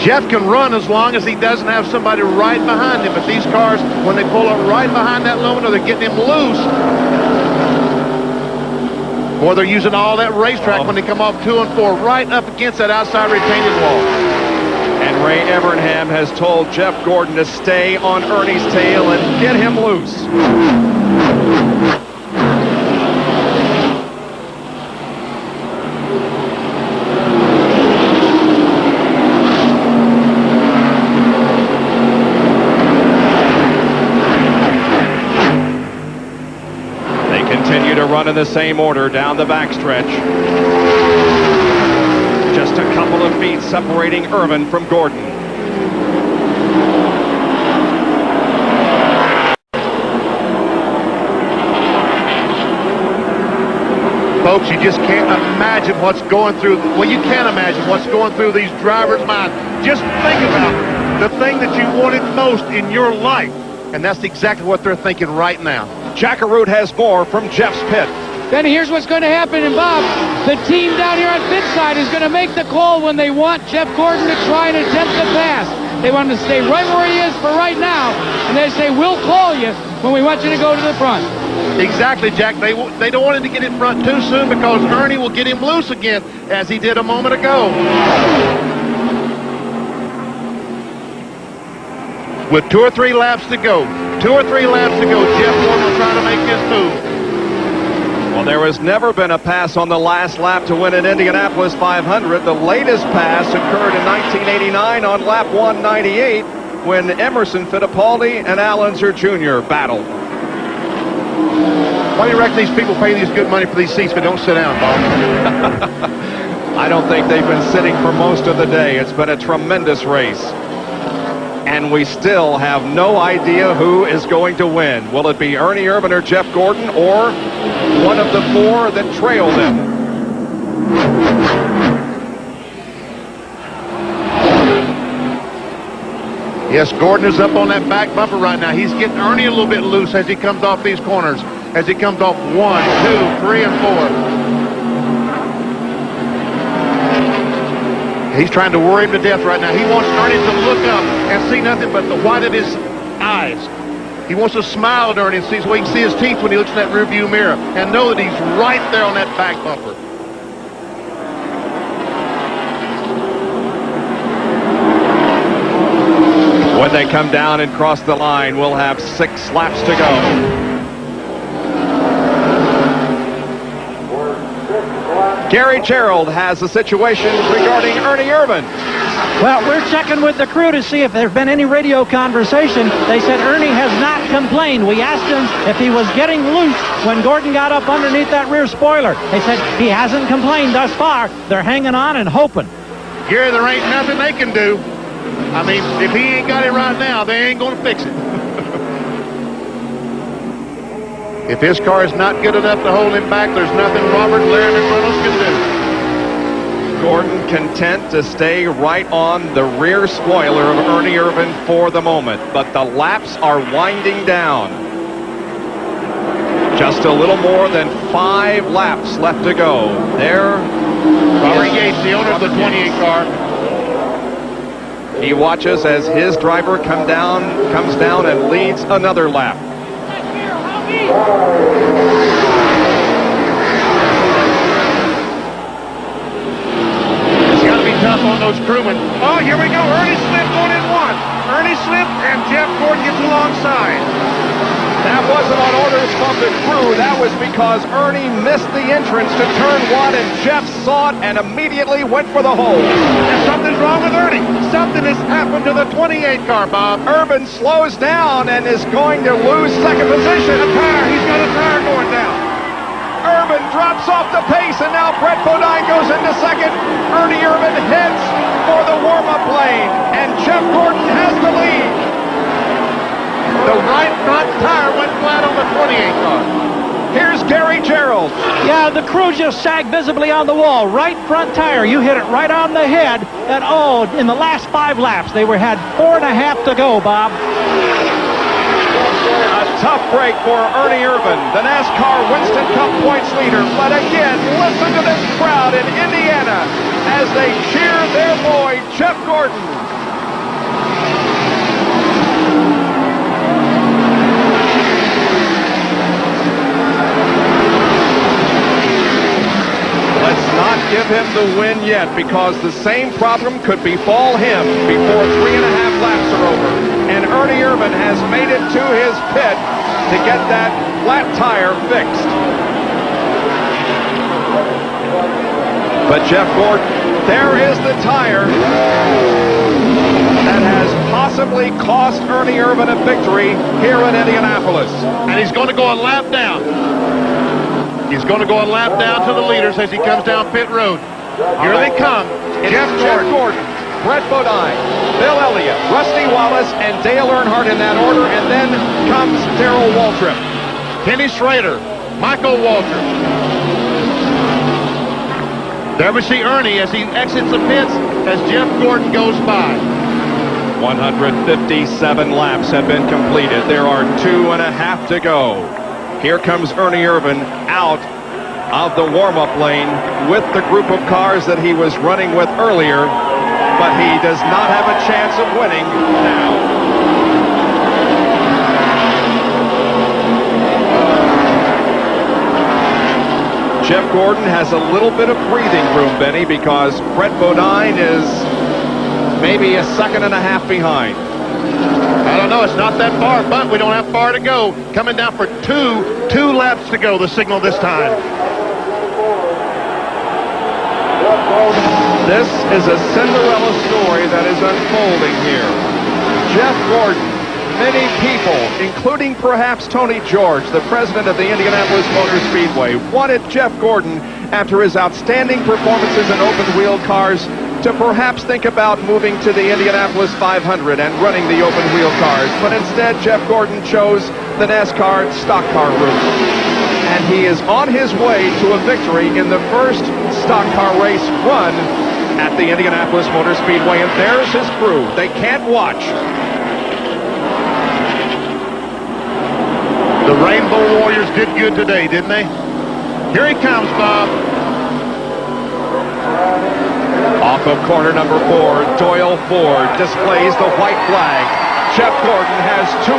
Jeff can run as long as he doesn't have somebody right behind him. But these cars, when they pull up right behind that limiter, they're getting him loose. Or they're using all that racetrack when they come off 2 and 4 right up against that outside retaining wall. And Ray Evernham has told Jeff Gordon to stay on Ernie's tail and get him loose. Run in the same order down the backstretch. Just a couple of feet separating Irvin from Gordon. Folks, you just can't imagine what's going through. Well, you can't imagine what's going through these drivers' minds. Just think about the thing that you wanted most in your life. And that's exactly what they're thinking right now. Jackaroot has more from Jeff's pit. Benny, here's what's going to happen. And Bob, the team down here on pit side is going to make the call when they want Jeff Gordon to try and attempt the pass. They want him to stay right where he is for right now. And they say, we'll call you when we want you to go to the front. Exactly, Jack. They don't want him to get in front too soon because Ernie will get him loose again, as he did a moment ago. With 2 or 3 laps to go, Jeff Gordon will try to make this move. Well, there has never been a pass on the last lap to win an Indianapolis 500. The latest pass occurred in 1989 on lap 198 when Emerson Fittipaldi and Al Unser Jr. battled. Why do you reckon these people pay these good money for these seats but don't sit down, Bob? I don't think they've been sitting for most of the day. It's been a tremendous race. And we still have no idea who is going to win. Will it be Ernie Irvan or Jeff Gordon, or one of the 4 that trail them? Yes, Gordon is up on that back bumper right now. He's getting Ernie a little bit loose as he comes off these corners. As he comes off 1, 2, 3, and 4. He's trying to worry him to death right now. He wants Ernie to look up and see nothing but the white of his eyes. He wants to smile at Ernie and see so he can see his teeth when he looks in that rearview mirror and know that he's right there on that back bumper. When they come down and cross the line, we'll have 6 laps to go. Gary Gerald has a situation regarding Ernie Irvan. Well, we're checking with the crew to see if there's been any radio conversation. They said Ernie has not complained. We asked him if he was getting loose when Gordon got up underneath that rear spoiler. They said he hasn't complained thus far. They're hanging on and hoping. Gary, there ain't nothing they can do. I mean, if he ain't got it right now, they ain't going to fix it. If his car is not good enough to hold him back, there's nothing Robert, Larry, and Reynolds can do. Gordon content to stay right on the rear spoiler of Ernie Irvan for the moment, but the laps are winding down. Just a little more than 5 laps left to go. There, Robert Yates, the owner of the 28 car. He watches as his driver comes down and leads another lap. It's got to be tough on those crewmen. Oh, here we go. Ernie slipped going in 1. Ernie slipped, and Jeff Gordon gets alongside. That wasn't on orders from the crew. That was because Ernie missed the entrance to turn 1, and Jeff saw it and immediately went for the hole. And something's wrong with Ernie. Something has happened to the 28 car, Bob. Irvan slows down and is going to lose second position. He's got a tire going down. Irvan drops off the pace, and now Brett Bodine goes into second. Ernie Irvan heads for the warm-up lane, and Jeff Gordon has the lead. The right front tire went flat on the 28 car. Here's Gary Gerald. Yeah, the crew just sagged visibly on the wall. Right front tire, you hit it right on the head. And oh, in the last 5 laps, they had 4.5 to go, Bob. A tough break for Ernie Irvan, the NASCAR Winston Cup points leader. But again, listen to this crowd in Indiana as they cheer their boy, Jeff Gordon. Let's not give him the win yet, because the same problem could befall him before 3.5 laps are over. And Ernie Irvan has made it to his pit to get that flat tire fixed. But Jeff Gordon, there is the tire that has possibly cost Ernie Irvan a victory here in Indianapolis. And he's going to go a lap down. He's going to go a lap down to the leaders as he comes down pit road. Here they come. Jeff Gordon, Brett Bodine, Bill Elliott, Rusty Wallace, and Dale Earnhardt in that order, and then comes Darrell Waltrip. Kenny Schrader, Michael Waltrip. There we see Ernie as he exits the pits as Jeff Gordon goes by. 157 laps have been completed. There are 2.5 to go. Here comes Ernie Irvan out of the warm-up lane with the group of cars that he was running with earlier, but he does not have a chance of winning now. Jeff Gordon has a little bit of breathing room, Benny, because Brett Bodine is maybe a 1.5 seconds behind. I don't know. It's not that far, but we don't have far to go. Coming down for two laps to go, the signal this time. This is a Cinderella story that is unfolding here. Jeff Gordon, many people, including perhaps Tony George, the president of the Indianapolis Motor Speedway, wanted Jeff Gordon, after his outstanding performances in open-wheel cars, to perhaps think about moving to the Indianapolis 500 and running the open-wheel cars. But instead, Jeff Gordon chose the NASCAR stock car route. And he is on his way to a victory in the first stock car race run at the Indianapolis Motor Speedway. And there's his crew. They can't watch. The Rainbow Warriors did good today, didn't they? Here he comes, Bob. Off of corner number 4, Doyle Ford displays the white flag. Jeff Gordon has 2.5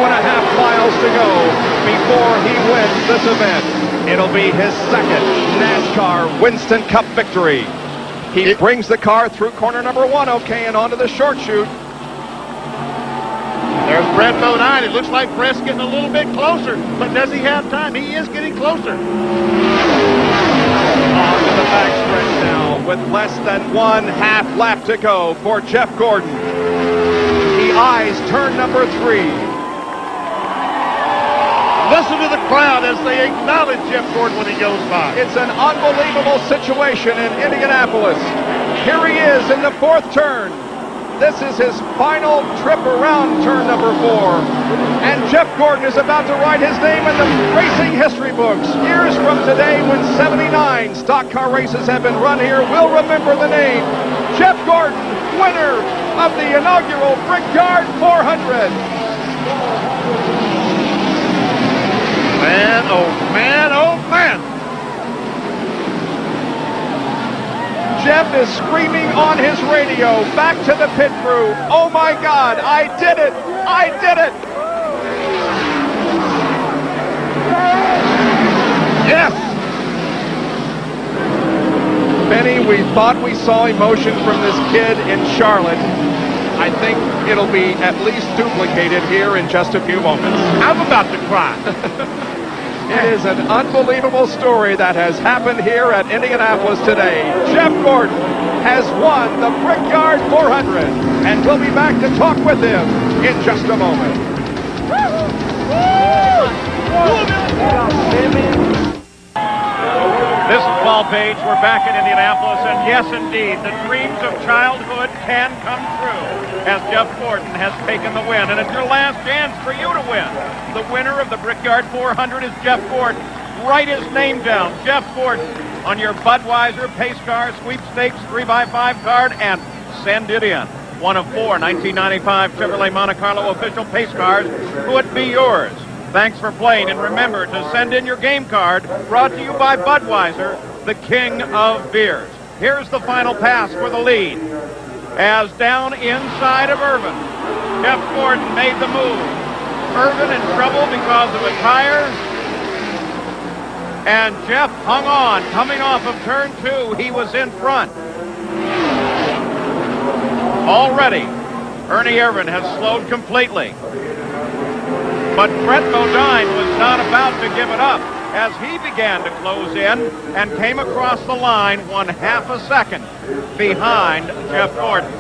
miles to go before he wins this event. It'll be his second NASCAR Winston Cup victory. He brings the car through corner number 1, okay, and onto the short chute. There's Brett Bodine. It looks like Brett's getting a little bit closer, but does he have time? He is getting closer. On to the backstretch now with less than 1/2 lap to go for Jeff Gordon. He eyes turn number 3. Listen to the crowd as they acknowledge Jeff Gordon when he goes by. It's an unbelievable situation in Indianapolis. Here he is in the 4th turn. This is his final trip around turn number 4. And Jeff Gordon is about to write his name in the racing history books. Years from today, when 79 stock car races have been run here, we'll remember the name. Jeff Gordon, winner of the inaugural Brickyard 400. Man, oh man, oh man. Jeff is screaming on his radio back to the pit crew. Oh my God, I did it! I did it! Yes! Benny, we thought we saw emotion from this kid in Charlotte. I think it'll be at least duplicated here in just a few moments. I'm about to cry. It is an unbelievable story that has happened here at Indianapolis today. Jeff Gordon has won the Brickyard 400, and we'll be back to talk with him in just a moment. This is Paul Page. We're back in Indianapolis, and yes, indeed, the dreams of childhood can come true as Jeff Gordon has taken the win, and it's your last chance for you to win. The winner of the Brickyard 400 is Jeff Gordon. Write his name down, Jeff Gordon, on your Budweiser Pace Car Sweepstakes 3x5 card and send it in. One of 4 1995 Chevrolet Monte Carlo official pace cars could be yours. Thanks for playing, and remember to send in your game card, brought to you by Budweiser, the king of beers. Here's the final pass for the lead. As down inside of Irvin, Jeff Gordon made the move. Irvin in trouble because of a tire, and Jeff hung on. Coming off of turn 2, he was in front. Already, Ernie Irvin has slowed completely. But Brett Bodine was not about to give it up as he began to close in and came across the line 1/2 a second behind Jeff Gordon.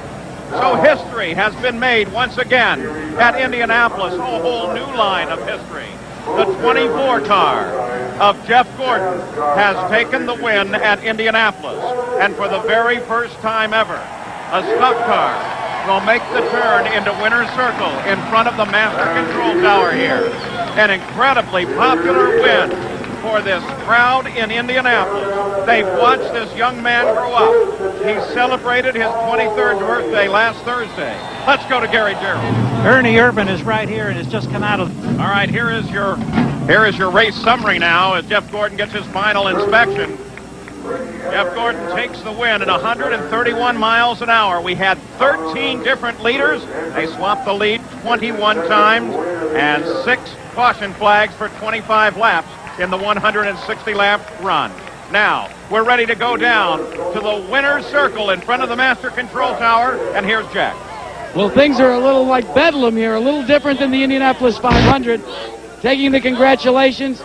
So history has been made once again at Indianapolis, a whole new line of history. The 24 car of Jeff Gordon has taken the win at Indianapolis, and for the very first time ever, a stock car will make the turn into winner's circle in front of the master control tower here. An incredibly popular win for this crowd in Indianapolis. They've watched this young man grow up. He celebrated his 23rd birthday last Thursday. Let's go to Gary Gerald. Ernie Irvin is right here and has just come out of... All right, here is your race summary now as Jeff Gordon gets his final inspection. Jeff Gordon takes the win at 131 miles an hour. We had 13 different leaders. They swapped the lead 21 times and 6 caution flags for 25 laps in the 160-lap run. Now, we're ready to go down to the winner's circle in front of the master control tower, and here's Jack. Well, things are a little like Bedlam here, a little different than the Indianapolis 500. Taking the congratulations.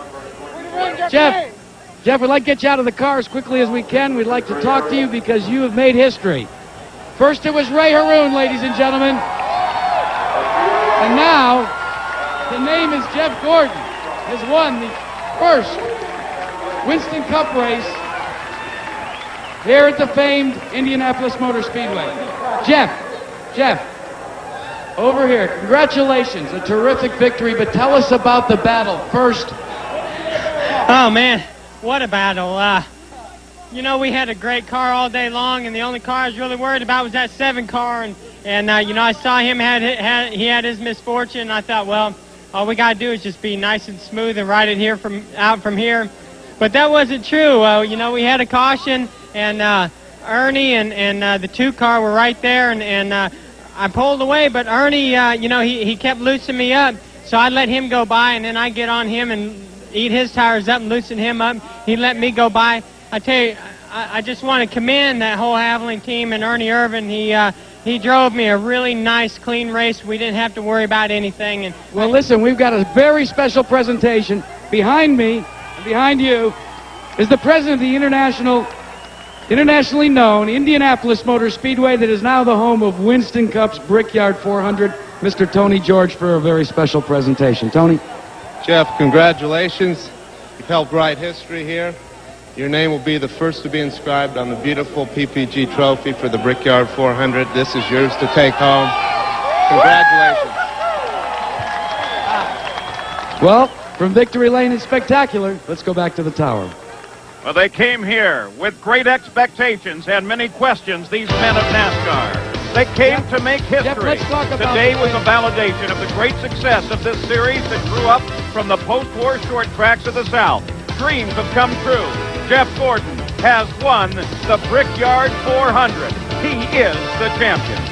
Jeff, we'd like to get you out of the car as quickly as we can. We'd like to talk to you because you have made history. First it was Ray Haroon, ladies and gentlemen. And now, the name is Jeff Gordon, has won the first Winston Cup race here at the famed Indianapolis Motor Speedway. Jeff, over here, congratulations, a terrific victory, but tell us about the battle first. Oh man, what a battle. You know, we had a great car all day long, and the only car I was really worried about was that 7 car, and you know, I saw him he had his misfortune, and I thought, well, all we got to do is just be nice and smooth and ride it here out from here. But that wasn't true. You know, we had a caution, and Ernie and the 2 car were right there, and I pulled away, but Ernie, you know, he kept loosening me up, so I let him go by, and then I get on him and eat his tires up and loosen him up. He let me go by. I tell you, I just want to commend that whole Havoline team and Ernie Irvin. He drove me a really nice, clean race. We didn't have to worry about anything. And well, listen, we've got a very special presentation. Behind me, and behind you, is the president of the internationally known Indianapolis Motor Speedway that is now the home of Winston Cup's Brickyard 400, Mr. Tony George, for a very special presentation. Tony? Jeff, congratulations. You've helped write history here. Your name will be the first to be inscribed on the beautiful PPG trophy for the Brickyard 400. This is yours to take home. Congratulations. Well, from Victory Lane and Spectacular, let's go back to the tower. Well, they came here with great expectations and many questions, these men of NASCAR. They came to make history. let's talk about Today was a validation of the great success of this series that grew up from the post-war short tracks of the South. Dreams have come true. Jeff Gordon has won the Brickyard 400. He is the champion.